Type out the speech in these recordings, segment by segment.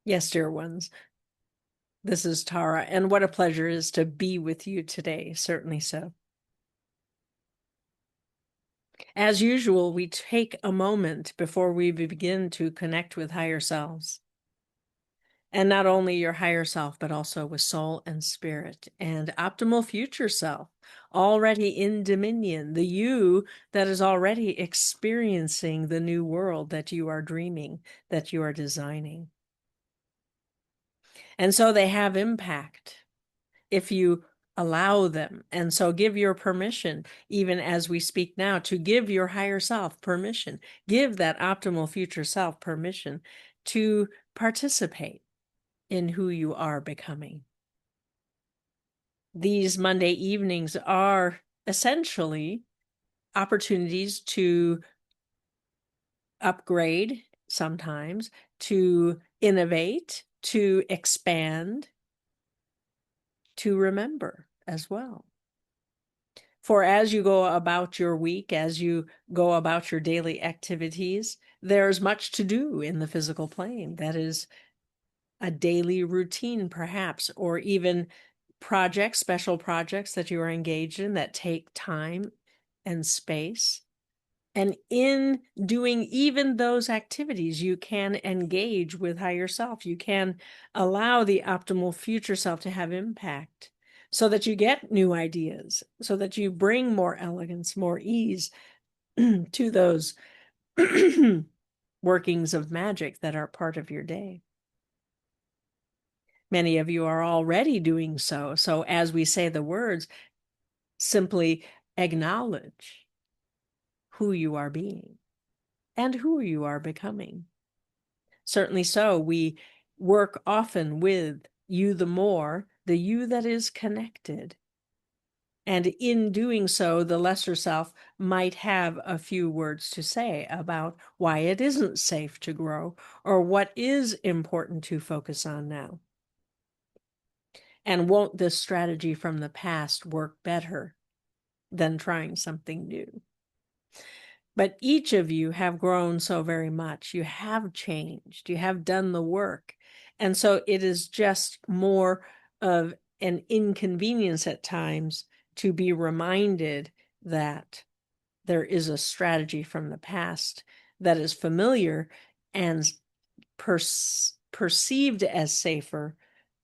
Yes, dear ones, this is Tara, and what a pleasure it is to be with you today, certainly so. As usual, we take a moment before we begin to connect with higher selves. And not only your higher self, but also with soul and spirit and optimal future self, already in dominion, the you that is already experiencing the new world that you are dreaming, that you are designing. And so they have impact if you allow them. And so give your permission, even as we speak now, to give your higher self permission. Give that optimal future self permission to participate in who you are becoming. These Monday evenings are essentially opportunities to upgrade sometimes, to innovate, to expand, to remember as well. For as you go about your week, as you go about your daily activities, there's much to do in the physical plane. That is a daily routine, perhaps, or even projects, special projects that you are engaged in that take time and space. And in doing even those activities, you can engage with higher self. You can allow the optimal future self to have impact so that you get new ideas, so that you bring more elegance, more ease to those workings of magic that are part of your day. Many of you are already doing so. So as we say the words, simply acknowledge who you are being and who you are becoming. Certainly so, we work often with you the more, the you that is connected. And in doing so, the lesser self might have a few words to say about why it isn't safe to grow or what is important to focus on now. And won't this strategy from the past work better than trying something new? But each of you have grown so very much. You have changed. You have done the work. And so it is just more of an inconvenience at times to be reminded that there is a strategy from the past that is familiar and perceived as safer,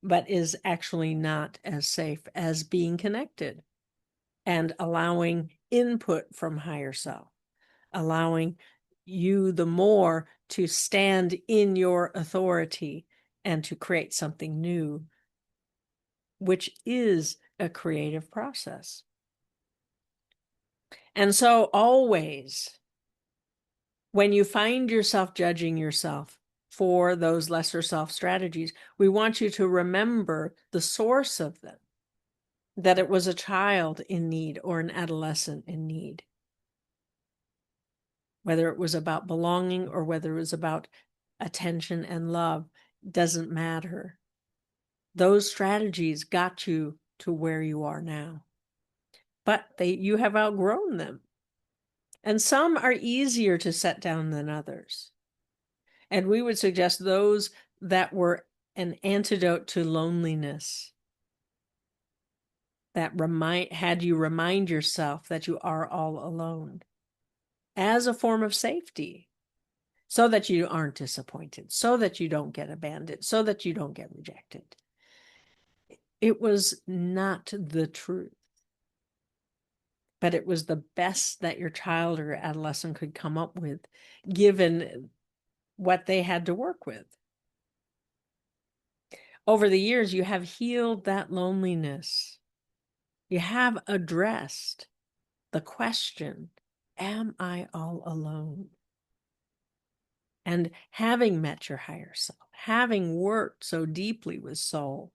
but is actually not as safe as being connected and allowing input from higher self, allowing you the more to stand in your authority and to create something new, which is a creative process. And so always, when you find yourself judging yourself for those lesser self strategies, we want you to remember the source of them, that it was a child in need or an adolescent in need. Whether it was about belonging or whether it was about attention and love, doesn't matter. Those strategies got you to where you are now. But you have outgrown them. And some are easier to set down than others. And we would suggest those that were an antidote to loneliness, that had you remind yourself that you are all alone as a form of safety, so that you aren't disappointed, so that you don't get abandoned, so that you don't get rejected. It was not the truth, but it was the best that your child or adolescent could come up with, given what they had to work with. Over the years, you have healed that loneliness. You have addressed the question, am I all alone? And having met your higher self, having worked so deeply with soul,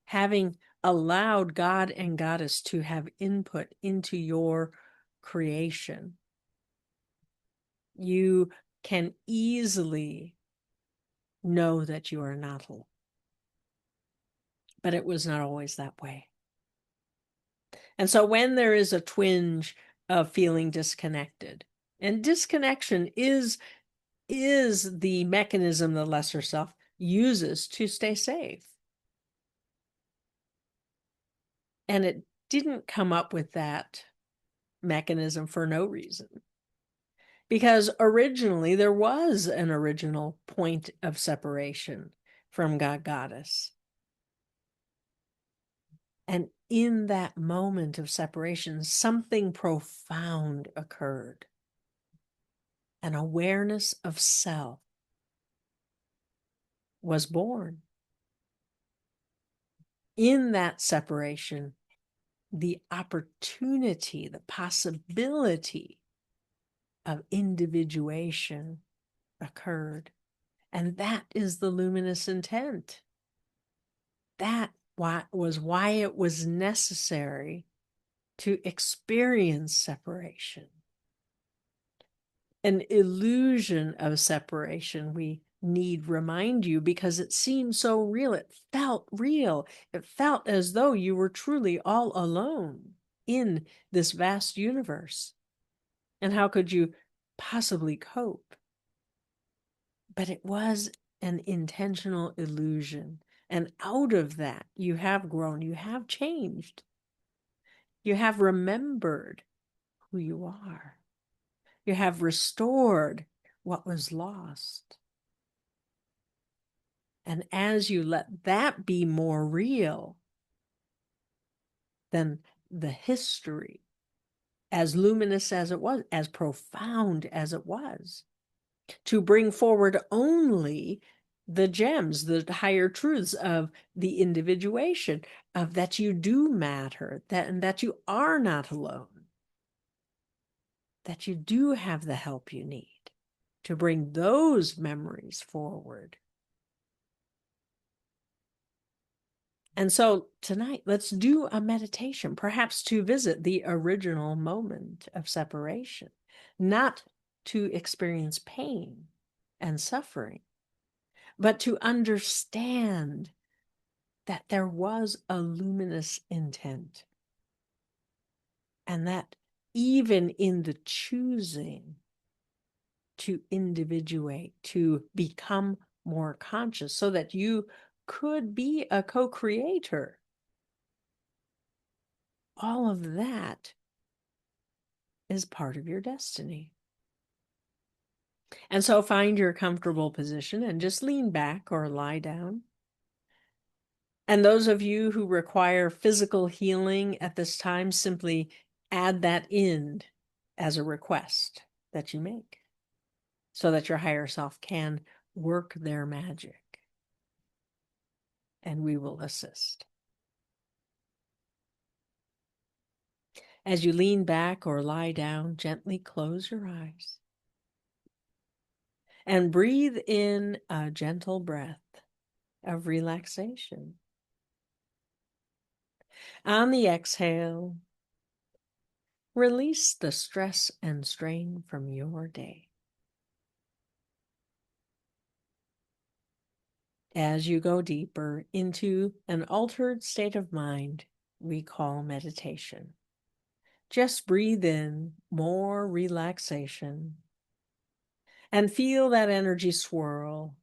having allowed God and Goddess to have input into your creation, you can easily know that you are not alone. But it was not always that way. And so when there is a twinge of feeling disconnected, and disconnection is the mechanism the lesser self uses to stay safe. And it didn't come up with that mechanism for no reason. Because originally there was an original point of separation from God Goddess. And in that moment of separation, something profound occurred. An awareness of self was born. In that separation, the opportunity, the possibility of individuation occurred. And that is the luminous intent. That was why it was necessary to experience separation. An illusion of separation, we need remind you, because it seemed so real. It felt real. It felt as though you were truly all alone in this vast universe. And how could you possibly cope? But it was an intentional illusion. And out of that, you have grown, you have changed. You have remembered who you are. You have restored what was lost. And as you let that be more real than the history, as luminous as it was, as profound as it was, to bring forward only the gems, the higher truths of the individuation, of that you do matter, and that you are not alone, that you do have the help you need, to bring those memories forward. And so tonight, let's do a meditation, perhaps to visit the original moment of separation, not to experience pain and suffering, but to understand that there was a luminous intent. And that even in the choosing to individuate, to become more conscious, so that you could be a co-creator, all of that is part of your destiny. And so find your comfortable position and just lean back or lie down. And those of you who require physical healing at this time, simply add that in as a request that you make, so that your higher self can work their magic. And we will assist. As you lean back or lie down, gently close your eyes and breathe in a gentle breath of relaxation. On the exhale, release the stress and strain from your day. As you go deeper into an altered state of mind we call meditation, just breathe in more relaxation and feel that energy swirl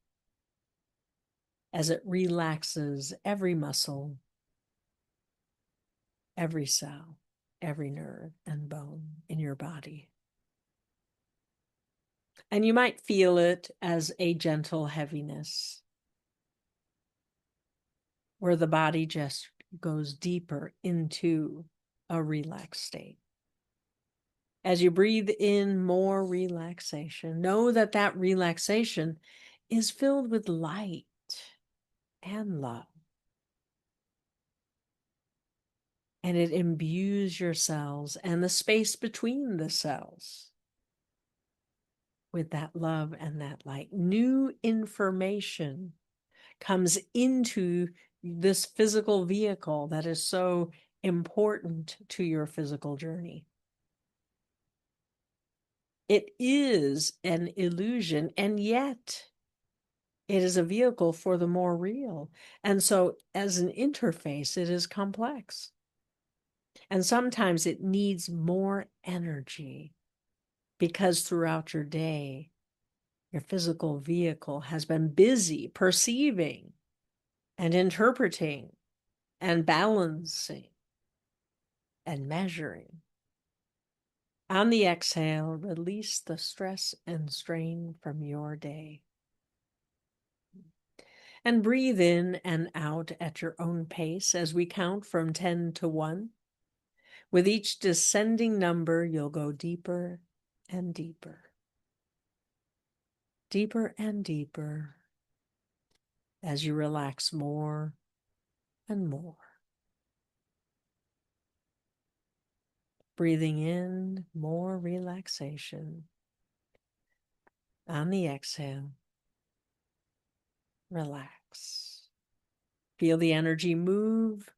as it relaxes every muscle, every cell, every nerve and bone in your body. And you might feel it as a gentle heaviness, where the body just goes deeper into a relaxed state. As you breathe in more relaxation, know that that relaxation is filled with light and love. And it imbues your cells and the space between the cells with that love and that light. New information comes into this physical vehicle that is so important to your physical journey. It is an illusion, and yet it is a vehicle for the more real. And so as an interface, it is complex. And sometimes it needs more energy, because throughout your day, Your physical vehicle has been busy perceiving and interpreting and balancing and measuring. On the exhale, release the stress and strain from your day. And breathe in and out at your own pace as we count from 10 to 1. With each descending number, you'll go deeper and deeper. Deeper and deeper as you relax more and more. Breathing in more relaxation. On the exhale, relax. Feel the energy move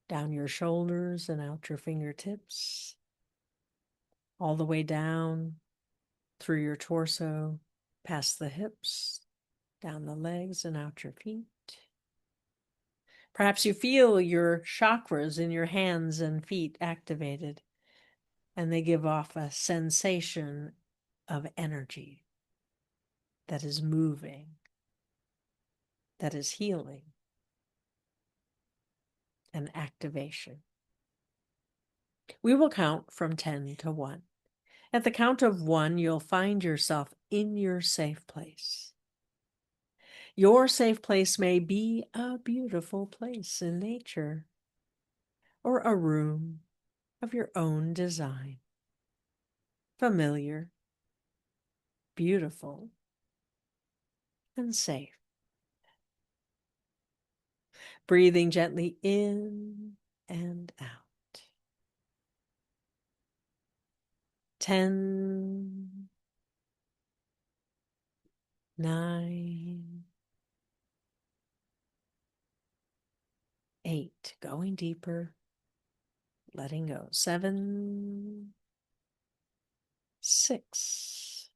down your shoulders and out your fingertips, all the way down through your torso, past the hips, down the legs and out your feet. Perhaps you feel your chakras in your hands and feet activated, and they give off a sensation of energy that is moving, that is healing, and activation. We will count from 10 to 1. At the count of 1, you'll find yourself in your safe place. Your safe place may be a beautiful place in nature or a room of your own design. Familiar, beautiful, and safe. Breathing gently in and out. 10, 9, 8. Going deeper, letting go. 7, 6,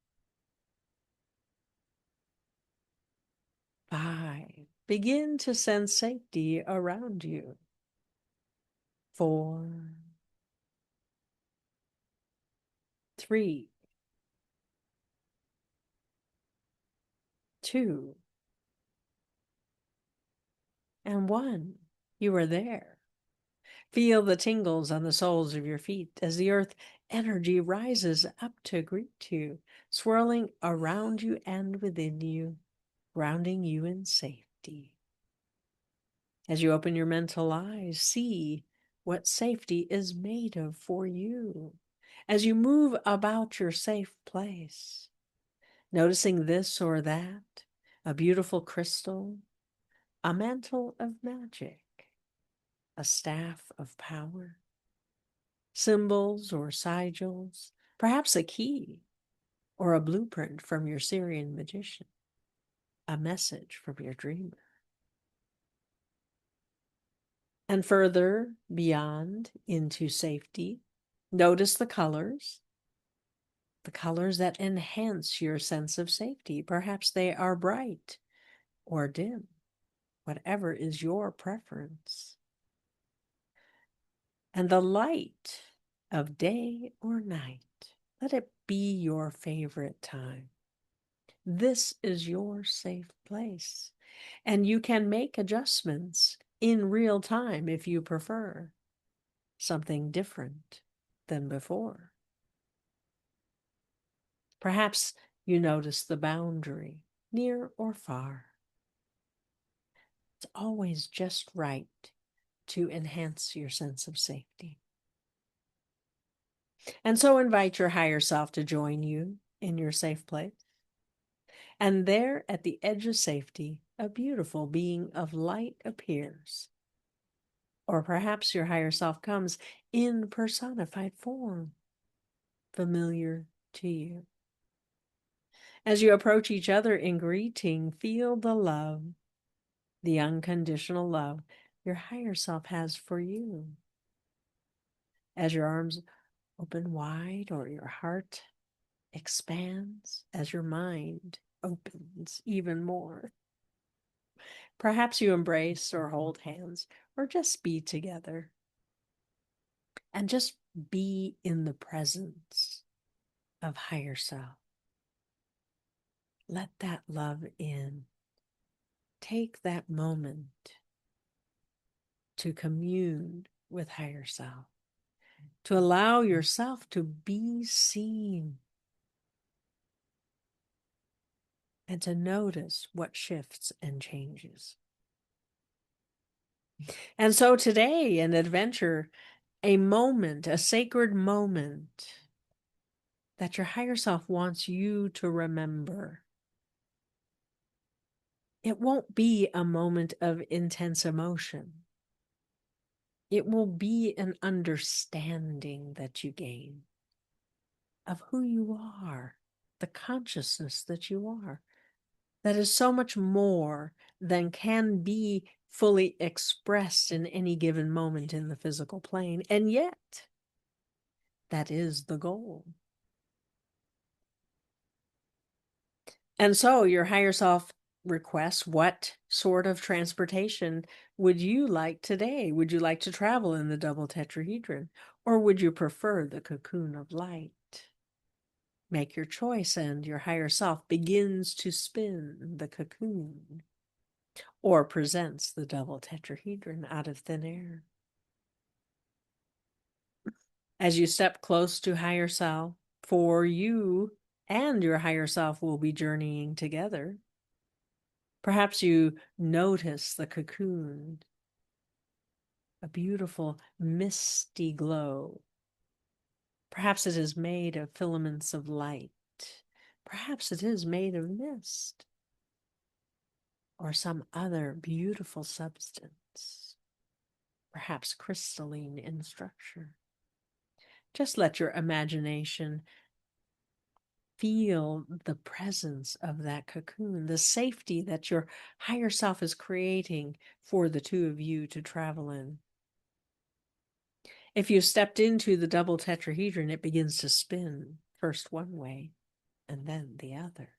5. Begin to sense safety around you. 4, 3, 2, and 1. You are there. Feel the tingles on the soles of your feet as the earth energy rises up to greet you, swirling around you and within you, grounding you in safety. As you open your mental eyes, see what safety is made of for you. As you move about your safe place, noticing this or that, a beautiful crystal, a mantle of magic, a staff of power, symbols or sigils, perhaps a key or a blueprint from your Syrian magician, a message from your dreamer. And further beyond into safety, notice the colors that enhance your sense of safety. Perhaps they are bright or dim, whatever is your preference. And the light of day or night, let it be your favorite time. This is your safe place, and you can make adjustments in real time if you prefer something different than before. Perhaps you notice the boundary, near or far. It's always just right to enhance your sense of safety. And so invite your higher self to join you in your safe place. And there at the edge of safety, a beautiful being of light appears. Or perhaps your higher self comes in personified form, familiar to you. As you approach each other in greeting, feel the love, the unconditional love your higher self has for you. As your arms open wide or your heart expands, as your mind opens even more. Perhaps you embrace or hold hands or just be together. And just be in the presence of higher self. Let that love in. Take that moment to commune with higher self, to allow yourself to be seen, and to notice what shifts and changes. And so today, an adventure, a moment, a sacred moment that your higher self wants you to remember. It won't be a moment of intense emotion. It will be an understanding that you gain of who you are, the consciousness that you are. That is so much more than can be fully expressed in any given moment in the physical plane. And yet, that is the goal. And so your higher self requests, what sort of transportation would you like today? Would you like to travel in the double tetrahedron? Or would you prefer the cocoon of light? Make your choice, and your higher self begins to spin the cocoon or presents the double tetrahedron out of thin air. As you step close to higher self, for you and your higher self will be journeying together. Perhaps you notice the cocoon, a beautiful misty glow. Perhaps it is made of filaments of light. Perhaps it is made of mist or some other beautiful substance, perhaps crystalline in structure. Just let your imagination feel the presence of that cocoon, the safety that your higher self is creating for the two of you to travel in. If you stepped into the double tetrahedron, it begins to spin, first one way and then the other,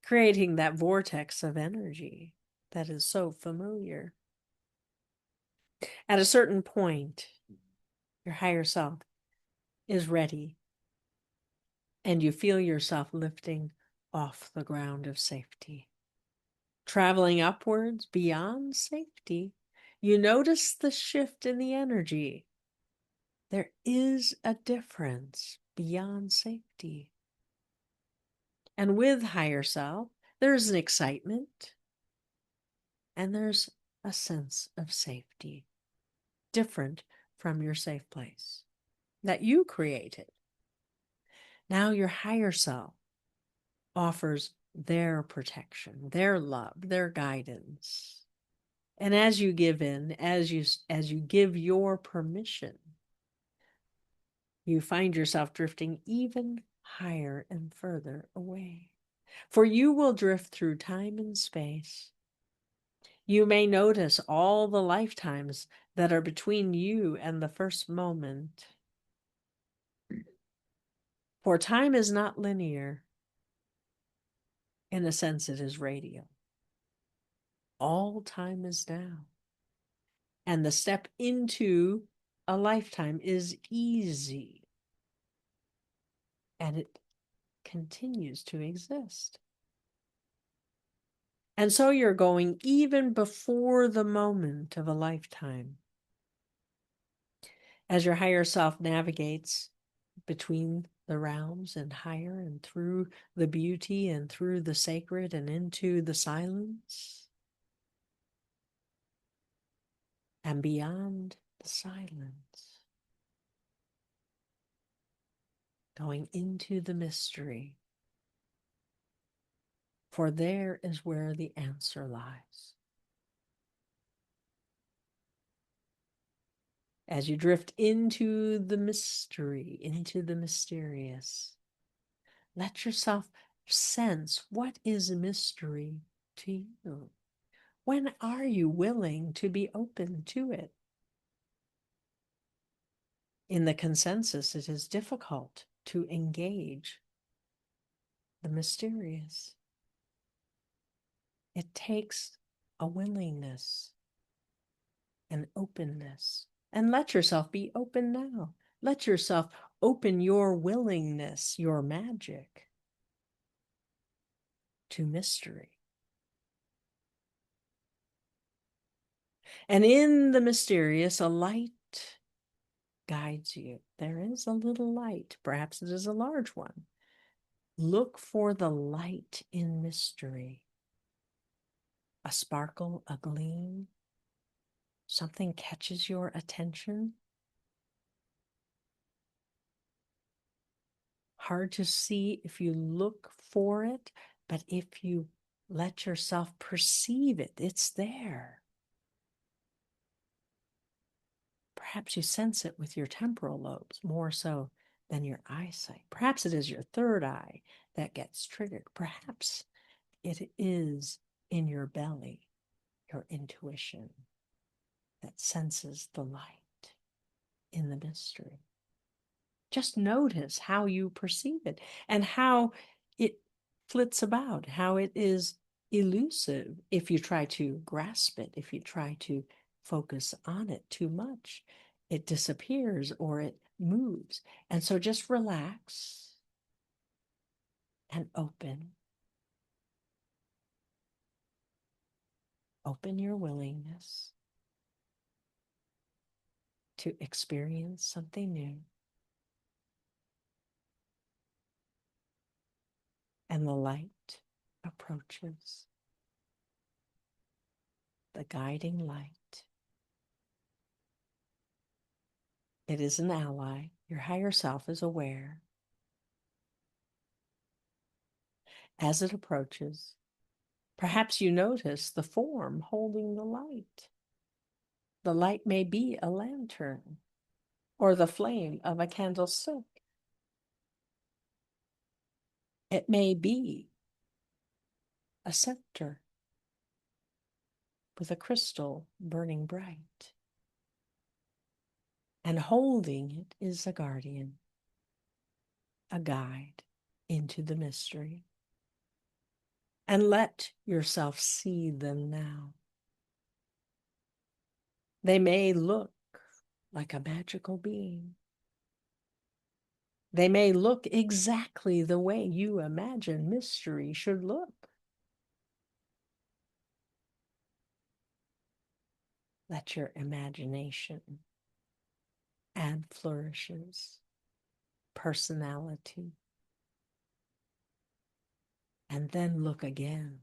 creating that vortex of energy that is so familiar. At a certain point, your higher self is ready, and you feel yourself lifting off the ground of safety. Traveling upwards beyond safety, you notice the shift in the energy. There is a difference beyond safety. And with higher self, there's an excitement and there's a sense of safety, different from your safe place that you created. Now your higher self offers their protection, their love, their guidance. And as you give in, as you give your permission, you find yourself drifting even higher and further away. For you will drift through time and space. You may notice all the lifetimes that are between you and the first moment. For time is not linear. In a sense, it is radial. All time is now. And the step into a lifetime is easy. And it continues to exist. And so you're going even before the moment of a lifetime. As your higher self navigates between the realms and higher and through the beauty and through the sacred and into the silence and beyond the silence, going into the mystery. For there is where the answer lies. As you drift into the mystery, into the mysterious, let yourself sense what is mystery to you. When are you willing to be open to it? In the consensus, it is difficult to engage the mysterious. It takes a willingness, an openness, and let yourself be open now. Let yourself open your willingness, your magic, to mystery. And in the mysterious, a light guides you. There is a little light. Perhaps it is a large one. Look for the light in mystery. A sparkle, a gleam. Something catches your attention. Hard to see if you look for it, but if you let yourself perceive it, it's there. Perhaps you sense it with your temporal lobes more so than your eyesight. Perhaps it is your third eye that gets triggered. Perhaps it is in your belly, your intuition that senses the light in the mystery. Just notice how you perceive it and how it flits about, how it is elusive if you try to grasp it, if you try to focus on it too much. It disappears or it moves. And so just relax and open. Open your willingness to experience something new. And the light approaches. The guiding light. It is an ally. Your higher self is aware. As it approaches, perhaps you notice the form holding the light. The light may be a lantern or the flame of a candlestick. It may be a scepter with a crystal burning bright. And holding it is a guardian, a guide into the mystery. And let yourself see them now. They may look like a magical being. They may look exactly the way you imagine mystery should look. Let your imagination add flourishes, personality, and then look again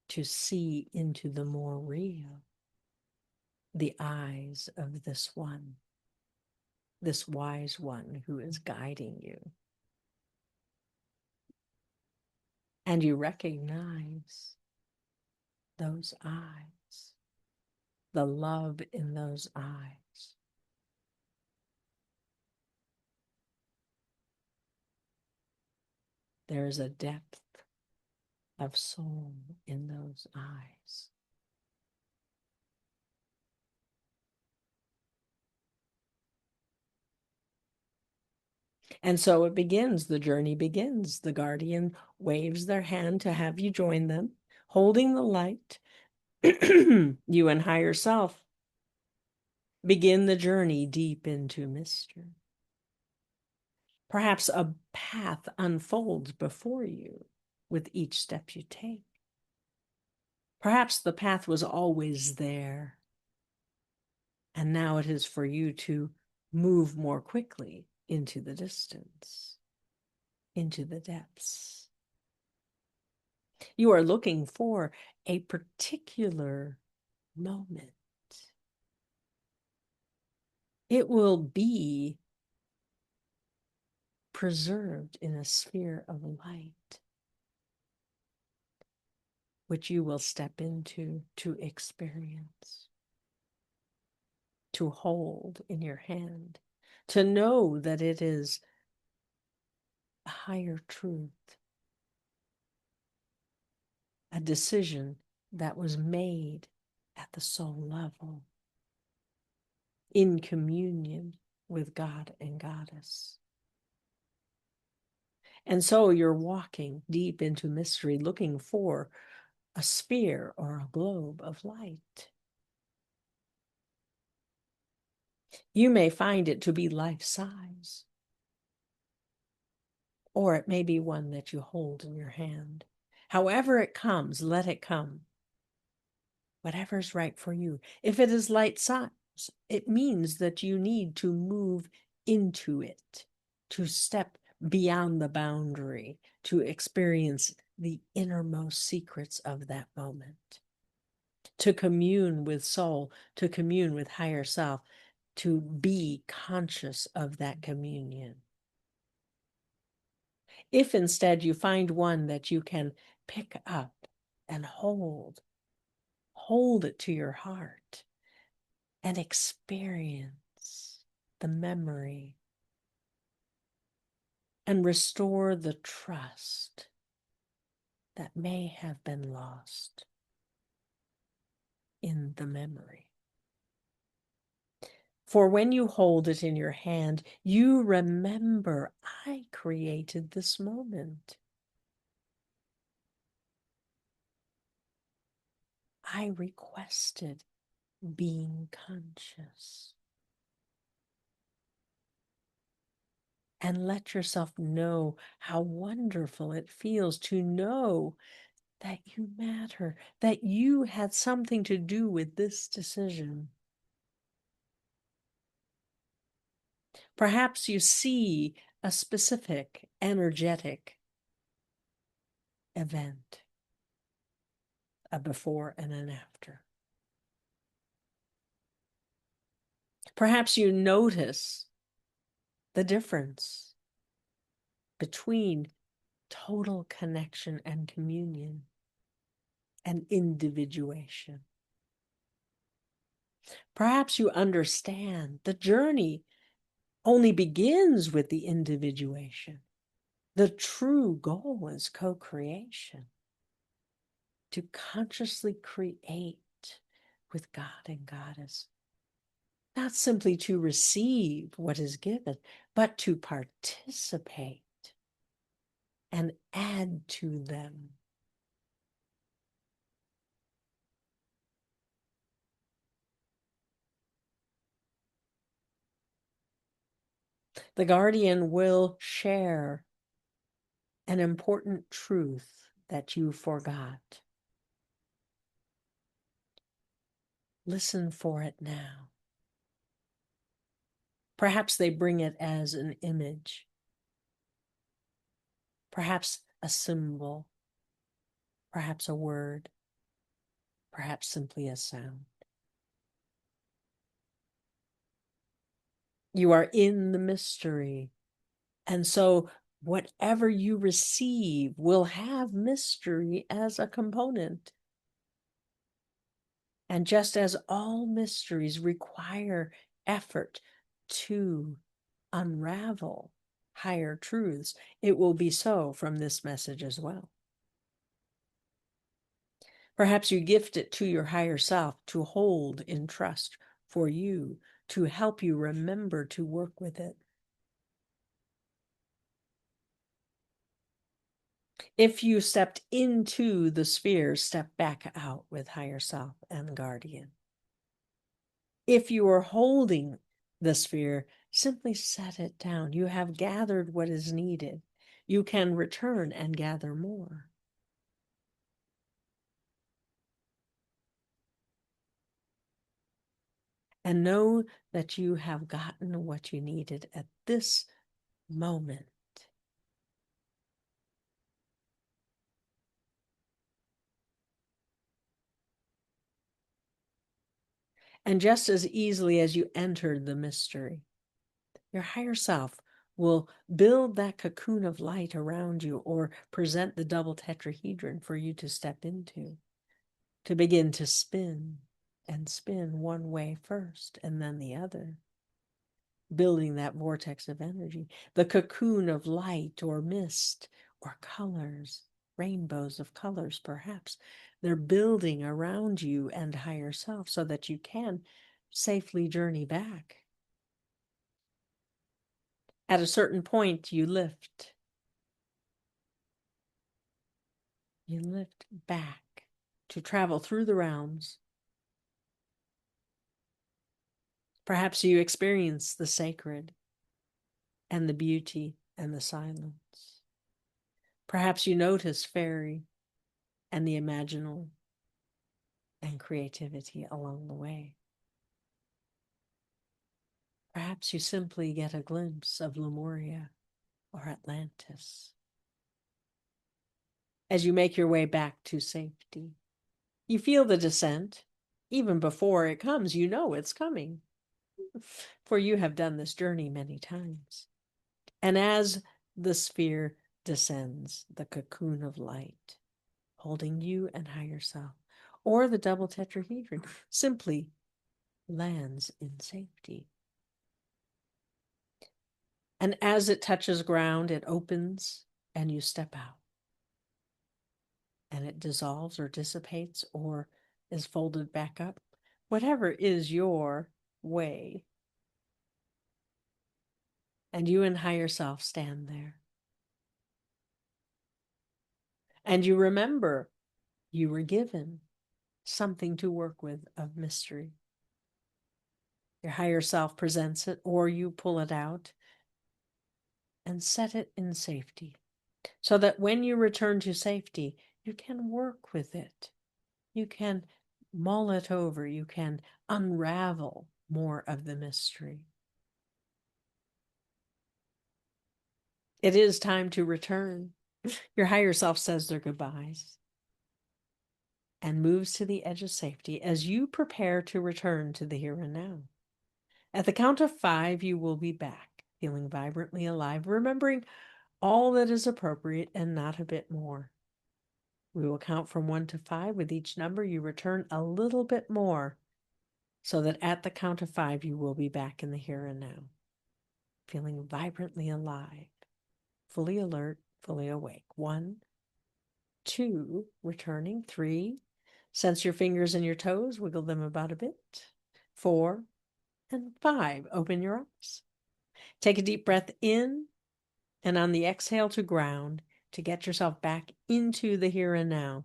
to see into the more real, the eyes of this one, this wise one who is guiding you. And you recognize those eyes, the love in those eyes. There is a depth of soul in those eyes. And so it begins, the journey begins. The guardian waves their hand to have you join them, holding the light. You and higher self begin the journey deep into mystery. Perhaps a path unfolds before you with each step you take. Perhaps the path was always there, and now it is for you to move more quickly into the distance, into the depths. You are looking for a particular moment. It will be preserved in a sphere of light, which you will step into to experience, to hold in your hand, to know that it is a higher truth, a decision that was made at the soul level, in communion with God and Goddess. And so you're walking deep into mystery, looking for a sphere or a globe of light. You may find it to be life-size, or it may be one that you hold in your hand. However it comes, let it come. Whatever's right for you. If it is light size, it means that you need to move into it, to step beyond the boundary, to experience the innermost secrets of that moment, to commune with soul, to commune with higher self, to be conscious of that communion. If instead you find one that you can pick up and hold it to your heart and experience the memory and restore the trust that may have been lost in the memory. For when you hold it in your hand, you remember, I created this moment. I requested being conscious. And let yourself know how wonderful it feels to know that you matter, that you had something to do with this decision. Perhaps you see a specific energetic event, a before and an after. Perhaps you notice the difference between total connection and communion and individuation. Perhaps you understand the journey only begins with the individuation. The true goal is co-creation, to consciously create with God and Goddess, not simply to receive what is given, but to participate and add to them. The guardian will share an important truth that you forgot. Listen for it now. Perhaps they bring it as an image, perhaps a symbol, perhaps a word, perhaps simply a sound. You are in the mystery, and so whatever you receive will have mystery as a component. And just as all mysteries require effort to unravel higher truths, it will be so from this message as well. Perhaps you gift it to your higher self to hold in trust for you, to help you remember to work with it. If you stepped into the sphere, step back out with higher self and guardian. If you are holding the sphere, simply set it down. You have gathered what is needed. You can return and gather more. And know that you have gotten what you needed at this moment. And just as easily as you entered the mystery, your higher self will build that cocoon of light around you or present the double tetrahedron for you to step into, to begin to spin and spin one way first and then the other, building that vortex of energy, the cocoon of light or mist or colors, rainbows of colors perhaps. They're building around you and higher self so that you can safely journey back. At a certain point, you lift. You lift back to travel through the realms. Perhaps you experience the sacred and the beauty and the silence. Perhaps you notice fairy and the imaginal and creativity along the way. Perhaps you simply get a glimpse of Lemuria or Atlantis. As you make your way back to safety, you feel the descent. Even before it comes, you know it's coming, for you have done this journey many times. And as the sphere descends, the cocoon of light, holding you and higher self, or the double tetrahedron, simply lands in safety. And as it touches ground, it opens and you step out. And it dissolves or dissipates or is folded back up. Whatever is your way. And you and higher self stand there. And you remember you were given something to work with of mystery. Your higher self presents it, or you pull it out and set it in safety, so that when you return to safety, you can work with it. You can mull it over. You can unravel more of the mystery. It is time to return. Your higher self says their goodbyes and moves to the edge of safety as you prepare to return to the here and now. At the count of 5, you will be back, feeling vibrantly alive, remembering all that is appropriate and not a bit more. We will count from 1 to 5. With each number, you return a little bit more, so that at the count of 5, you will be back in the here and now, feeling vibrantly alive, fully alert, fully awake. 1, 2, returning. 3, sense your fingers and your toes, wiggle them about a bit. 4, and 5, open your eyes. Take a deep breath in, and on the exhale to ground, to get yourself back into the here and now.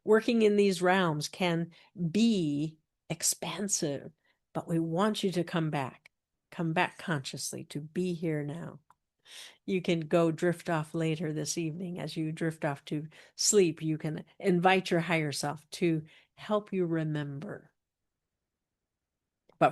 Working in these realms can be expansive, but we want you to come back consciously to be here now. You can go drift off later this evening. As you drift off to sleep, you can invite your higher self to help you remember